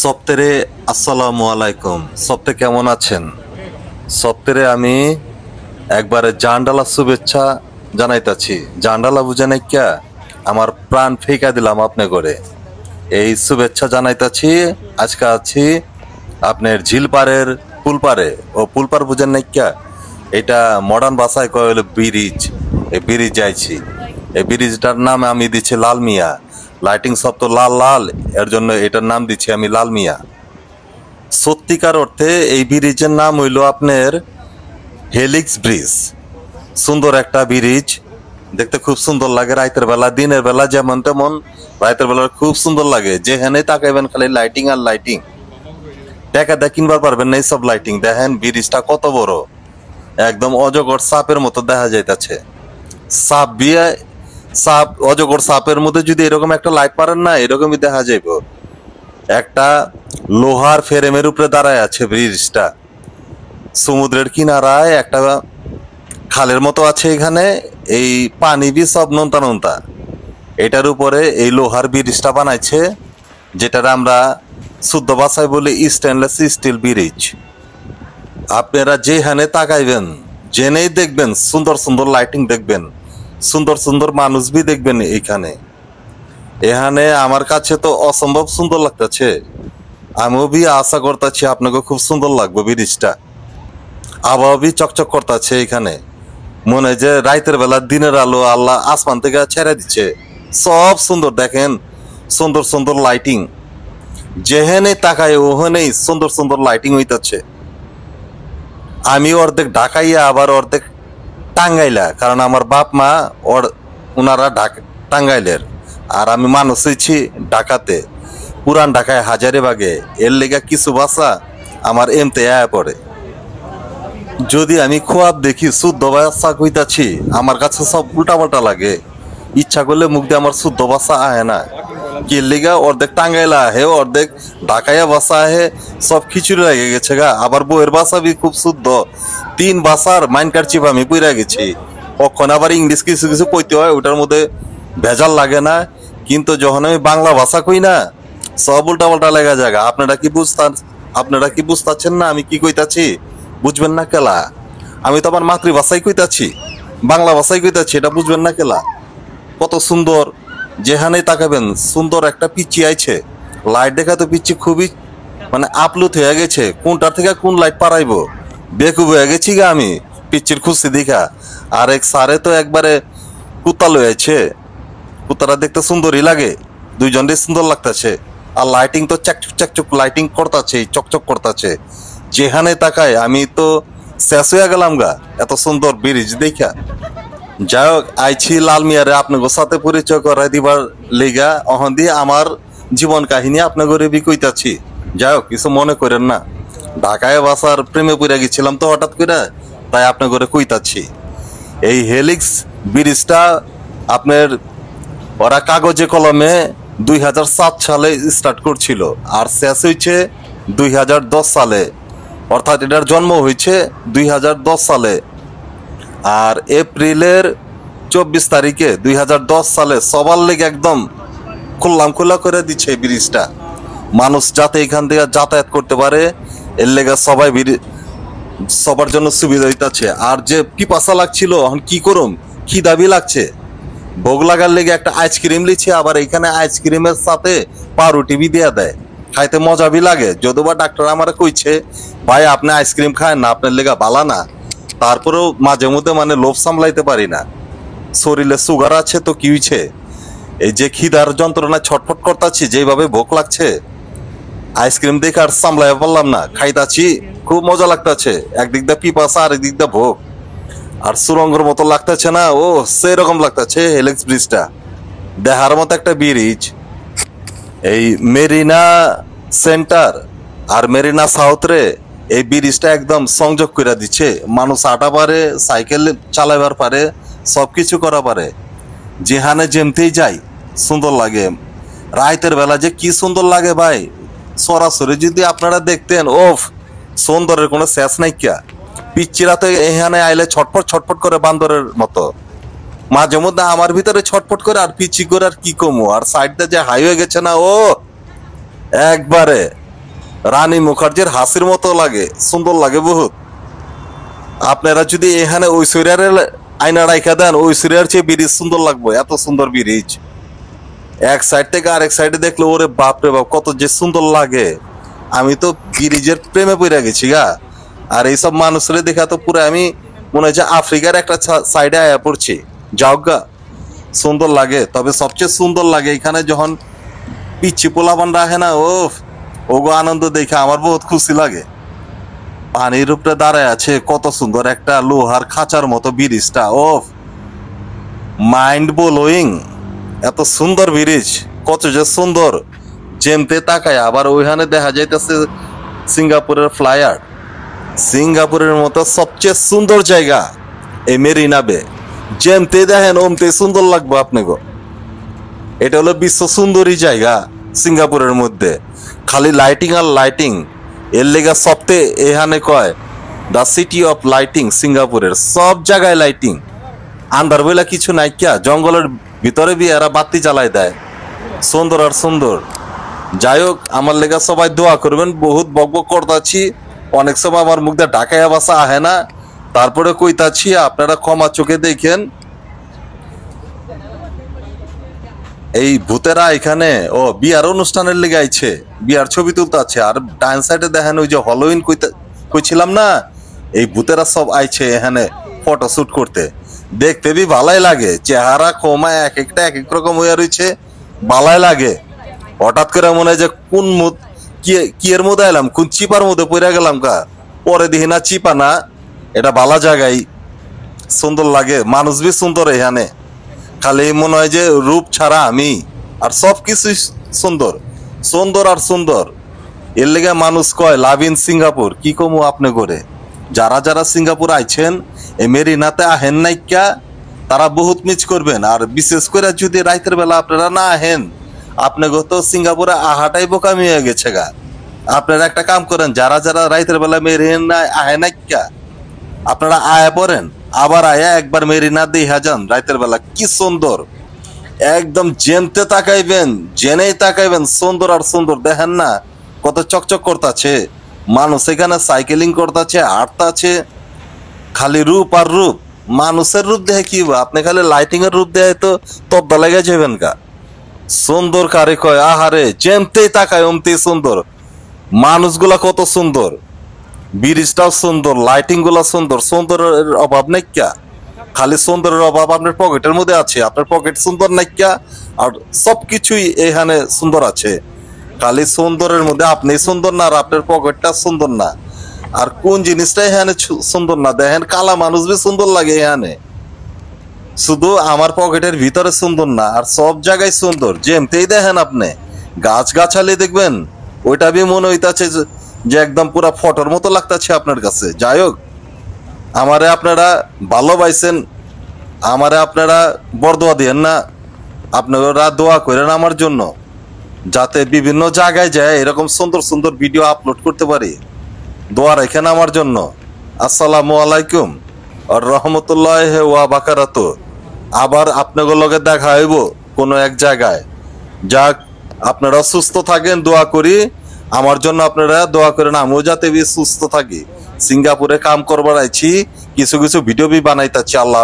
সপ্তাহে আসসালামু আলাইকুম। সপ্তাহে কেমন আছেন? সপ্তাহে আমি একবারে জান্ডালা শুভেচ্ছা জানাইতাছি। জান্ডালা বুঝে নাই কিয়া আমার প্রাণ ফেঁকা দিলাম আপনি করে এই শুভেচ্ছা জানাইতাছি। আজকে আছি আপনার ঝিলপাড়ের পুলপাড়ে। ও পুলপাড় বুঝেন নাই কিয়া, এটা মডার্ন ভাষায় কয় হলো ব্রিজ। এই ব্রিজ যাইছি, এই ব্রিজটার নাম আমি দিচ্ছি লাল মিয়া। লাইটিং সব তো লাল লাল, এর জন্য এটার নাম দিচ্ছি আমি লাল মিয়া। সত্যিকার অর্থে এই ব্রিজের নাম হইল আপনার হেলিক্স ব্রিজ। সুন্দর একটা ব্রিজ, দেখতে খুব সুন্দর লাগে রাতের বেলা। দিনের বেলা যেমন তেমন, রাতের বেলা খুব সুন্দর লাগে। যেখানে তাকাইবেন খালি লাইটিং আর লাইটিং। টাকা দিয়ে কিনবার পারবেন না এইসব লাইটিং। দেখেন ব্রিজটা কত বড়, একদম অজগর সাপের মতো দেখা যাইতেছে। সাপ বিয়ে সাপ, অজগর সাপের মধ্যে যদি এরকম একটা লাইট পারেন না, এরকমই দেখা যাইব। একটা লোহার ফ্রেমের উপরে দাঁড়ায় আছে ব্রিজটা। সমুদ্রের কিনারায় একটা খালের মতো আছে এখানে। এই পানি বি সব নোনতা নোনতা। এটার উপরে এই লোহার ব্রিজটা বানাইছে, যেটার আমরা শুদ্ধ ভাষায় বলি স্টেনলেস স্টিল ব্রিজ। আপনারা যেখানে তাকাইবেন, জেনেই দেখবেন সুন্দর সুন্দর লাইটিং দেখবেন, সুন্দর সুন্দর মানুষ বি দেখবেন এখানে। এখানে আমার কাছে তো অসম্ভব সুন্দর লাগতেছে। আমিও বি আশা করতেছি আপনাকে খুব সুন্দর লাগবে ব্রিজটা। আবহাওয়া বি চকচক করতেছে এখানে। মনে যে রাতের বেলা দিনের আলো আল্লাহ আসমান থেকে ছেড়ে দিচ্ছে। সব সুন্দর দেখেন, সুন্দর সুন্দর লাইটিং। যেখানে তাকায় ওখানেই সুন্দর সুন্দর লাইটিং হইতেছে। আমি অর্ধেক ঢাকাইয়া আবার অর্ধেক টাঙ্গাইলা, কারণ আমার বাপ মা ওনারা টাঙ্গাইলের, আর আমি মানুষ হয়েছি ঢাকাতে, পুরান ঢাকায় হাজারিবাগে। এর লেগা কিছু ভাষা আমার এমতে আয়া পড়ে। যদি আমি খোয়াব দেখি শুদ্ধ ভাষা কইতাছি, আমার কাছে সব উল্টাপাল্টা লাগে। ইচ্ছা করলে মুখ দিয়ে আমার শুদ্ধ ভাষা আহে না। কি লেগা অর্ধেক টাঙ্গাইলা আহে, অর্ধেক ঢাকাইয়া ভাষা আহে, সব খিচুড়ি লাগে গেছে গা। আবার বইয়ের ভাষা বি খুব শুদ্ধ। 3 ভাষার মাইন্ড কারচিপ আমি পইরা গেছি। কখন আবার ইংলিশ কিছু কিছু কইতে হয়, ওটার মধ্যে ভেজাল লাগে না। কিন্তু যখন আমি বাংলা ভাষা কই না, সব উল্টা পাল্টা লেগা জায়গা। আপনারা কি বুঝতাছেন না আমি কি কইতাছি? বুঝবেন না কেলা? আমি তো আমার মাতৃভাষাই কইতাছি, বাংলা ভাষাই কইতাছি, এটা বুঝবেন না কেলা? কত সুন্দর, যেখানে তাকাবেন সুন্দর একটা পিচ্ছি আইছে। লাইট দেখা তো পিচ্ছি খুবই মানে আপলুত হয়ে গেছে। কোনটার থেকে কোন লাইট পারাইবো বেকুব হয়ে গেছি গা আমি পিচ্ছির খুশি দেখা। আর এক সারে তো একবারে কুত্তা লয়েছে। কুত্তারা দেখতে সুন্দরই লাগে, দুইজনই সুন্দর লাগতেছে। আর লাইটিং তো চাকচুক চাকচুক লাইটিং করতেছে, চকচক করতেছে। যেখানে তাকায় আমি তো শেষ হয়ে গেলাম গা, এত সুন্দর ব্রিজ দেখা। যাই হোক, আইছি লাল মিয়ারে আপনাকে সাথে পরিচয় করাই দিবার লেগা। অহন দিয়ে আমার জীবন কাহিনী আপনাকে বি কইতাছি। যাই হোক, কিছু মনে করেন না। ঢাকায় বাসার প্রেমে পড়ে গেছিলাম তো হঠাৎ করে, তাই আপনাকে কইতাছি। এই হেলিক্স ব্রিজটা আপনার ওরা কাগজে কলমে 2007 সালে স্টার্ট করছিল, আর শেষ হয়েছে 2010 সালে। অর্থাৎ এটার জন্ম হয়েছে 2010 সালে। আর এপ্রিলের 24 তারিখে 2010 সালে সবার লেগে একদম খুললাম খোলা করে দিচ্ছে ব্রিজটা। মানুষ যাতে এখান থেকে যাতায়াত করতে পারে, এর লেগে সবার জন্য সুবিধা হইতাছে। আর যে পিপাসা লাগছিল, এখন কি করুম, খিদা বি লাগছে, ভোগ লাগার লেগে একটা আইসক্রিম লিচ্ছে। আবার এখানে আইসক্রিমের সাথে পাউরুটি বি দেয়া দেয়, খাইতে মজা বি লাগে। যদিও বা ডাক্তার আমার কইছে ভাই আপনি আইসক্রিম খায় না, আপনার লেগে বালা না। তারপরেও মাঝে মধ্যে মানে লোভ সামলাইতে পারি না। শরীরে সুগার আছে তো কি হয়েছে, এই যে খিদার যন্ত্রণায় ছটফট করতেছি, যেভাবে ভোগ লাগছে, আইসক্রিম দেখে আর সামলাই পারলাম না, খাইতাছি, খুব মজা লাগতেছে। একদিক দিয়ে পিপাসা, আর একদিক দিয়ে ভোগ। আর সুরঙ্গের মতো লাগতেছে না, ও সেরকম লাগতেছে হেলিক্স ব্রিজটা। দেখার মতো একটা ব্রিজ। এই মেরিনা সেন্টার আর মেরিনা সাউথ রে এই ব্রিজটা একদম সংযোগ করে দিচ্ছে। মানুষ আটা পারে, সাইকেল চালাইবার পারে, সবকিছু করা পারে। যেখানে যেমতেই যাই সুন্দর লাগে। রাতের বেলা যে কি সুন্দর লাগে ভাই, সরাসরি যদি আপনারা দেখতেন, ওফ, সুন্দরের কোনো শেষ নাই কিয়া। পিচ্চিরা তো এখানে আইলে ছটফট ছটফট করে বান্দরের মতো। মাঝে মধ্যে আমার ভিতরে ছটফট করে আর পিচি করে আর কি কমু। আর সাইডটা যে হাইওয়ে গেছে না, ও একবারে রানী মুখার্জির হাসির মতো লাগে, সুন্দর লাগে বহুত। আপনারা যদি এখানে ওই সুরিয়ারের আয়না রাইখা দেন, ওই সুরিয়ার চেয়ে ব্রিজ সুন্দর লাগবে, এত সুন্দর ব্রিজ। এক সাইড থেকে আরেক সাইডে দেখলে ওরে বাপরে বাপ কত যে সুন্দর লাগে। আমি তো ব্রিজের প্রেমে পড়ে গেছি গা। আর এইসব মানুষের দেখা তো পুরো আমি মনে হয় যে আফ্রিকার একটা সাইডে আয়া পড়ছি। যাও গা, সুন্দর লাগে। তবে সবচেয়ে সুন্দর লাগে এখানে যখন পিচ্ছি পোলাপান রাখে না, ওগো আনন্দ দেখে আমার বহুত খুশি লাগে। পানির উপরে দাঁড়ায় আছে, কত সুন্দর একটা লোহার খাঁচার মতো ব্রিজটা, মাইন্ড ব্লোয়িং। এত সুন্দর ব্রিজ, কত যে সুন্দর। যেমতে তাকায় আবার ওইখানে দেখা যাইতেছে সিঙ্গাপুরের ফ্লাইয়ার। সিঙ্গাপুরের মতো সবচেয়ে সুন্দর জায়গা এই মেরিনা বে। যেমতে দেখেন ওমতে সুন্দর লাগবে আপনাকে। এটা হলো বিশ্ব সুন্দরী জায়গা সিঙ্গাপুরের মধ্যে, খালি লাইটিং আর লাইটিং। এর লেগা সবতে এখানে কয় দ্য সিটি অফ লাইটিং। সিঙ্গাপুরের সব জায়গায় লাইটিং। আন্ধার বেলা কিছু নাই কিয়া, জঙ্গলের ভিতরে বি এরা বাতি জ্বালাই দেয়। সুন্দর আর সুন্দর। যাই হোক, আমার লেগা সবাই দোয়া করবেন। বহুত বকবক করতাছি, অনেক সময় আমার মুখ দিয়ে ঢাকাইয়া বাসা আহে না, তারপরে কইতাছি, আপনারা ক্ষমা চোখে দেখেন। এই ভূতেরা এখানে বিয়ার অনুষ্ঠানের লেগে আইছে, বিয়ার ছবি তুলতে আছে। আর ডান সাইডে দেখেন ওই যে হলোইন কইছিলাম না, এই ভূতেরা সব আইছে এখানে ফটো শুট করতে। দেখতে বি ভালাই লাগে, চেহারা কমা এক একটা এক এক রকম হইয়া রয়েছে, ভালাই লাগে। হঠাৎ করে মনে হয় যে কোন কি এর মধ্যে এলাম, কোন চিপার মধ্যে পড়ে গেলাম কা। পরে দেখি না চিপা না, এটা ভালা জায়গায়, সুন্দর লাগে। মানুষ বি সুন্দর এখানে, খালি মনে হয় যে রূপ ছাড়া আমি। আর সব কিছু সুন্দর, সুন্দর আর সুন্দর। এর লেগে মানুষ কয় লাভ ইন সিঙ্গাপুর। কি কমু আপনি করে, যারা যারা সিঙ্গাপুর আইছেন এ মেরিনাতে আহেন নাইকা, তারা বহুত মিস করবেন। আর বিশেষ করে যদি রাতের বেলা আপনারা না আহেন, আপনাকে তো সিঙ্গাপুরে আহাটাই বোকামি হয়ে গেছে গা। আপনারা একটা কাম করেন, যারা যারা রাতের বেলা মেরিনা আহে নাইকা, আপনারা আয়া পড়েন, আবার আয়া একবার মেরিনা দেখা যান রাতের বেলা, কি সুন্দর। একদম জেনতে তাকাইবেন, জেনেই তাকাইবেন, সুন্দর আর সুন্দর। দেখেন না কত চকচক করতেছে মানুষ, এখানে সাইকেলিং করতেছে, হাঁটতেছে, খালি রূপ আর রূপ। মানুষের রূপ দেখে কি, আপনি খালি লাইটিং এর রূপ দেখে তো তব্দা লেগে যাবেন গা। সুন্দর কারে কয়, আহারে জেনতেই তাকায় অমতেই সুন্দর। মানুষগুলা কত সুন্দর, ব্রিজটাও সুন্দর, লাইটিং গুলা সুন্দর। সুন্দরের অভাব নাইকা, খালি সুন্দরের অভাব আপনার পকেটের মধ্যে আছে। আপনার পকেট সুন্দর নাইকা, আর সবকিছুই এখানে সুন্দর আছে। খালি সুন্দরের মধ্যে আপনি সুন্দর না, আর আপনার পকেটটা সুন্দর না। আর কোন জিনিসটা এখানে সুন্দর না, দেখেন কালা মানুষ বি সুন্দর লাগে এখানে, শুধু আমার পকেটের ভিতরে সুন্দর না, আর সব জায়গায় সুন্দর। যেমতেই দেখেন আপনি গাছ গাছালি দেখবেন, ওইটা বি মনে হইতাছে যে একদম পুরা ফটোর মতো লাগতেছে আপনার কাছে। যাই হোক, আমারে আপনারা ভালোবাসেন, আমারে আপনারা বরদোয়া দিয়েন না, আপনারা দোয়া করেন আমার জন্য, যাতে বিভিন্ন জায়গায় যায় এরকম সুন্দর সুন্দর ভিডিও আপলোড করতে পারি। দোয়া রাখেন আমার জন্য। আসসালামু আলাইকুম আর রহমতুল্লাহ ওয়া বারাকাতু। আবার আপনাদের লগে দেখা হইব কোনো এক জায়গায়। যাক, আপনারা সুস্থ থাকেন, দোয়া করি আমার জন্য। আপনারা দোয়া করেন আমিও যাতে সুস্থ থাকি। সিঙ্গাপুরে কাম করবার আইছি, কিছু কিছু ভিডিও বি বানাইতাছি। আল্লাহ।